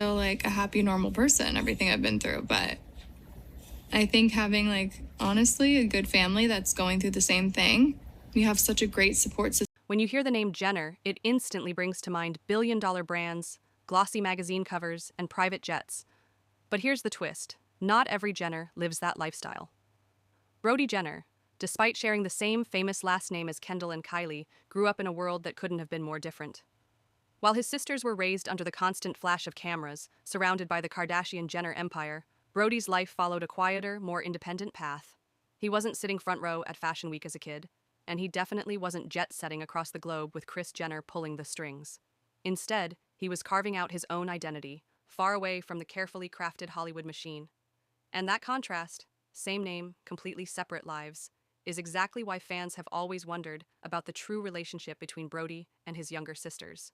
Feel like a happy, normal person, everything I've been through. But I think having, like, honestly, a good family that's going through the same thing, you have such a great support system. When you hear the name Jenner, it instantly brings to mind billion-dollar brands, glossy magazine covers, and private jets. But here's the twist. Not every Jenner lives that lifestyle. Brody Jenner, despite sharing the same famous last name as Kendall and Kylie, grew up in a world that couldn't have been more different. While his sisters were raised under the constant flash of cameras, surrounded by the Kardashian-Jenner empire, Brody's life followed a quieter, more independent path. He wasn't sitting front row at Fashion Week as a kid, and he definitely wasn't jet-setting across the globe with Kris Jenner pulling the strings. Instead, he was carving out his own identity, far away from the carefully crafted Hollywood machine. And that contrast, same name, completely separate lives, is exactly why fans have always wondered about the true relationship between Brody and his younger sisters.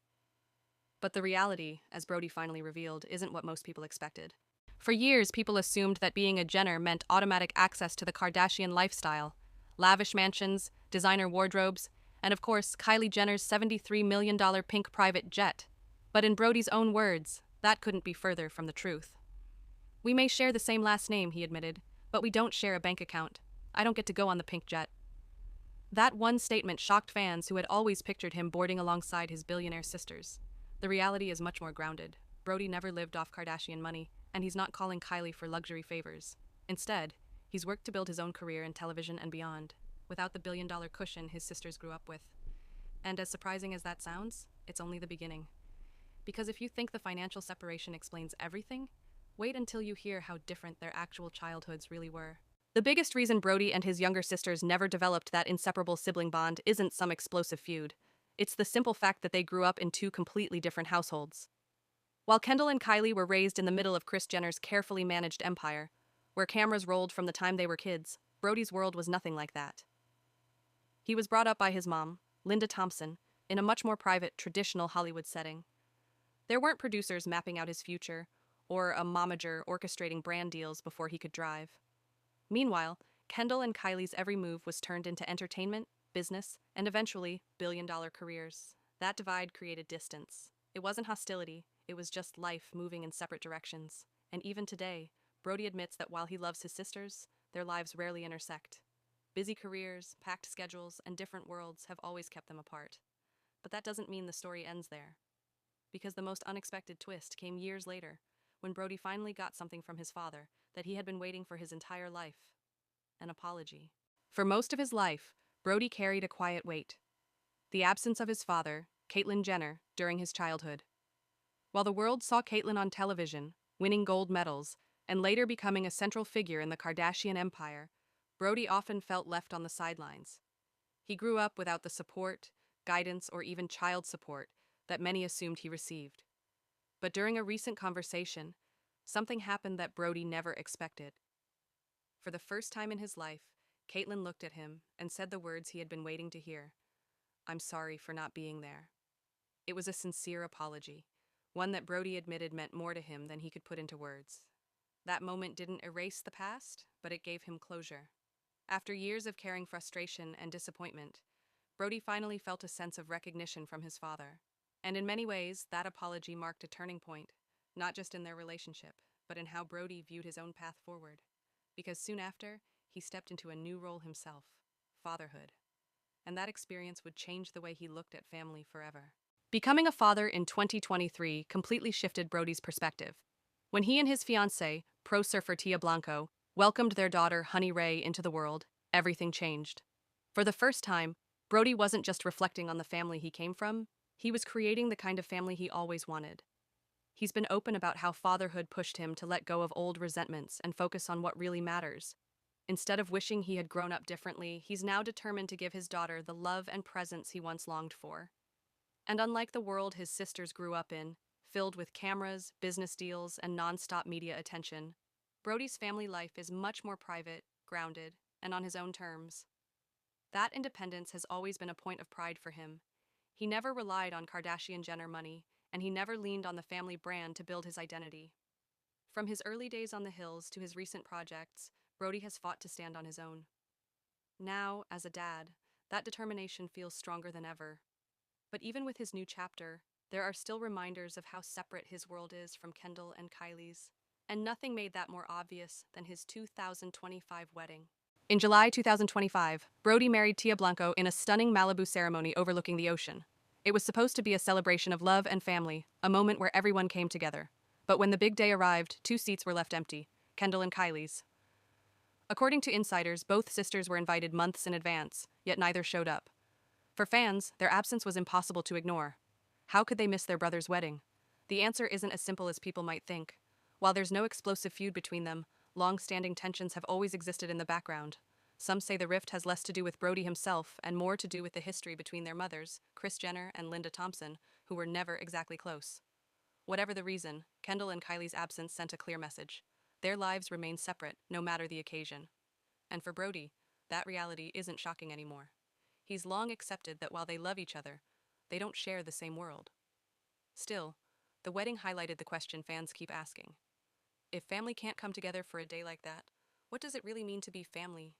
But the reality, as Brody finally revealed, isn't what most people expected. For years, people assumed that being a Jenner meant automatic access to the Kardashian lifestyle, lavish mansions, designer wardrobes, and of course, Kylie Jenner's $73 million pink private jet. But in Brody's own words, that couldn't be further from the truth. "We may share the same last name," he admitted, "but we don't share a bank account. I don't get to go on the pink jet." That one statement shocked fans who had always pictured him boarding alongside his billionaire sisters. The reality is much more grounded. Brody never lived off Kardashian money, and he's not calling Kylie for luxury favors. Instead, he's worked to build his own career in television and beyond, without the billion-dollar cushion his sisters grew up with. And as surprising as that sounds, it's only the beginning. Because if you think the financial separation explains everything, wait until you hear how different their actual childhoods really were. The biggest reason Brody and his younger sisters never developed that inseparable sibling bond isn't some explosive feud. It's the simple fact that they grew up in two completely different households. While Kendall and Kylie were raised in the middle of Kris Jenner's carefully managed empire, where cameras rolled from the time they were kids, Brody's world was nothing like that. He was brought up by his mom, Linda Thompson, in a much more private, traditional Hollywood setting. There weren't producers mapping out his future, or a momager orchestrating brand deals before he could drive. Meanwhile, Kendall and Kylie's every move was turned into entertainment, business, and eventually, billion-dollar careers. That divide created distance. It wasn't hostility, it was just life moving in separate directions. And even today, Brody admits that while he loves his sisters, their lives rarely intersect. Busy careers, packed schedules, and different worlds have always kept them apart. But that doesn't mean the story ends there. Because the most unexpected twist came years later, when Brody finally got something from his father that he had been waiting for his entire life: an apology. For most of his life, Brody carried a quiet weight: the absence of his father, Caitlyn Jenner, during his childhood. While the world saw Caitlyn on television, winning gold medals, and later becoming a central figure in the Kardashian empire, Brody often felt left on the sidelines. He grew up without the support, guidance, or even child support that many assumed he received. But during a recent conversation, something happened that Brody never expected. For the first time in his life, Caitlyn looked at him and said the words he had been waiting to hear: "I'm sorry for not being there." It was a sincere apology, one that Brody admitted meant more to him than he could put into words. That moment didn't erase the past, but it gave him closure. After years of carrying frustration and disappointment, Brody finally felt a sense of recognition from his father. And in many ways, that apology marked a turning point, not just in their relationship, but in how Brody viewed his own path forward. Because soon after, he stepped into a new role himself: fatherhood. And that experience would change the way he looked at family forever. Becoming a father in 2023 completely shifted Brody's perspective. When he and his fiancée, pro surfer Tia Blanco, welcomed their daughter Honey Ray into the world, everything changed. For the first time, Brody wasn't just reflecting on the family he came from, he was creating the kind of family he always wanted. He's been open about how fatherhood pushed him to let go of old resentments and focus on what really matters. Instead of wishing he had grown up differently, he's now determined to give his daughter the love and presence he once longed for. And unlike the world his sisters grew up in, filled with cameras, business deals, and nonstop media attention, Brody's family life is much more private, grounded, and on his own terms. That independence has always been a point of pride for him. He never relied on Kardashian-Jenner money, and he never leaned on the family brand to build his identity. From his early days on the hills to his recent projects, Brody has fought to stand on his own. Now, as a dad, that determination feels stronger than ever. But even with his new chapter, there are still reminders of how separate his world is from Kendall and Kylie's. And nothing made that more obvious than his 2025 wedding. In July 2025, Brody married Tia Blanco in a stunning Malibu ceremony overlooking the ocean. It was supposed to be a celebration of love and family, a moment where everyone came together. But when the big day arrived, 2 seats were left empty, Kendall and Kylie's. According to insiders, both sisters were invited months in advance, yet neither showed up. For fans, their absence was impossible to ignore. How could they miss their brother's wedding? The answer isn't as simple as people might think. While there's no explosive feud between them, long-standing tensions have always existed in the background. Some say the rift has less to do with Brody himself and more to do with the history between their mothers, Kris Jenner and Linda Thompson, who were never exactly close. Whatever the reason, Kendall and Kylie's absence sent a clear message. Their lives remain separate, no matter the occasion. And for Brody, that reality isn't shocking anymore. He's long accepted that while they love each other, they don't share the same world. Still, the wedding highlighted the question fans keep asking. If family can't come together for a day like that, what does it really mean to be family?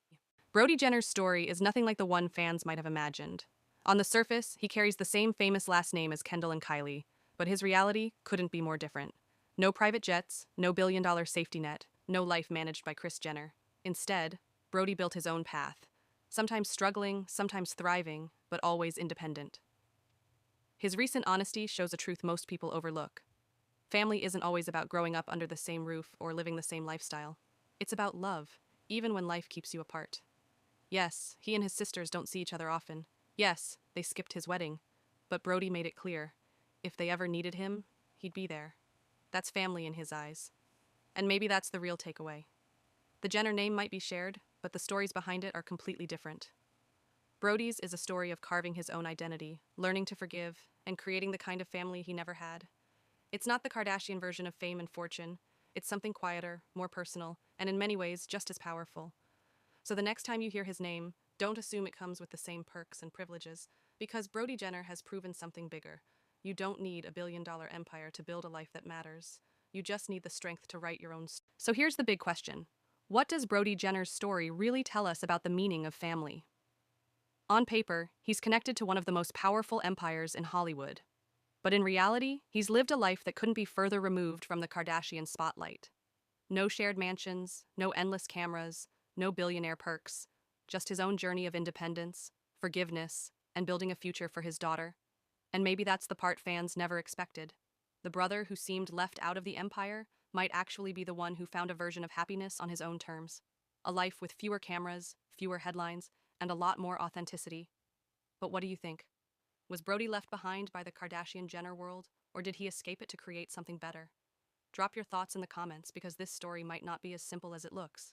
Brody Jenner's story is nothing like the one fans might have imagined. On the surface, he carries the same famous last name as Kendall and Kylie, but his reality couldn't be more different. No private jets, no billion-dollar safety net, no life managed by Kris Jenner. Instead, Brody built his own path, sometimes struggling, sometimes thriving, but always independent. His recent honesty shows a truth most people overlook. Family isn't always about growing up under the same roof or living the same lifestyle. It's about love, even when life keeps you apart. Yes, he and his sisters don't see each other often. Yes, they skipped his wedding. But Brody made it clear, if they ever needed him, he'd be there. That's family in his eyes. And maybe that's the real takeaway. The Jenner name might be shared, but the stories behind it are completely different. Brody's is a story of carving his own identity, learning to forgive, and creating the kind of family he never had. It's not the Kardashian version of fame and fortune. It's something quieter, more personal, and in many ways just as powerful. So the next time you hear his name, don't assume it comes with the same perks and privileges, because Brody Jenner has proven something bigger. You don't need a billion-dollar empire to build a life that matters. You just need the strength to write your own story. So here's the big question. What does Brody Jenner's story really tell us about the meaning of family? On paper, he's connected to one of the most powerful empires in Hollywood. But in reality, he's lived a life that couldn't be further removed from the Kardashian spotlight. No shared mansions, no endless cameras, no billionaire perks, just his own journey of independence, forgiveness, and building a future for his daughter. And maybe that's the part fans never expected. The brother who seemed left out of the empire might actually be the one who found a version of happiness on his own terms. A life with fewer cameras, fewer headlines, and a lot more authenticity. But what do you think? Was Brody left behind by the Kardashian-Jenner world, or did he escape it to create something better? Drop your thoughts in the comments because this story might not be as simple as it looks.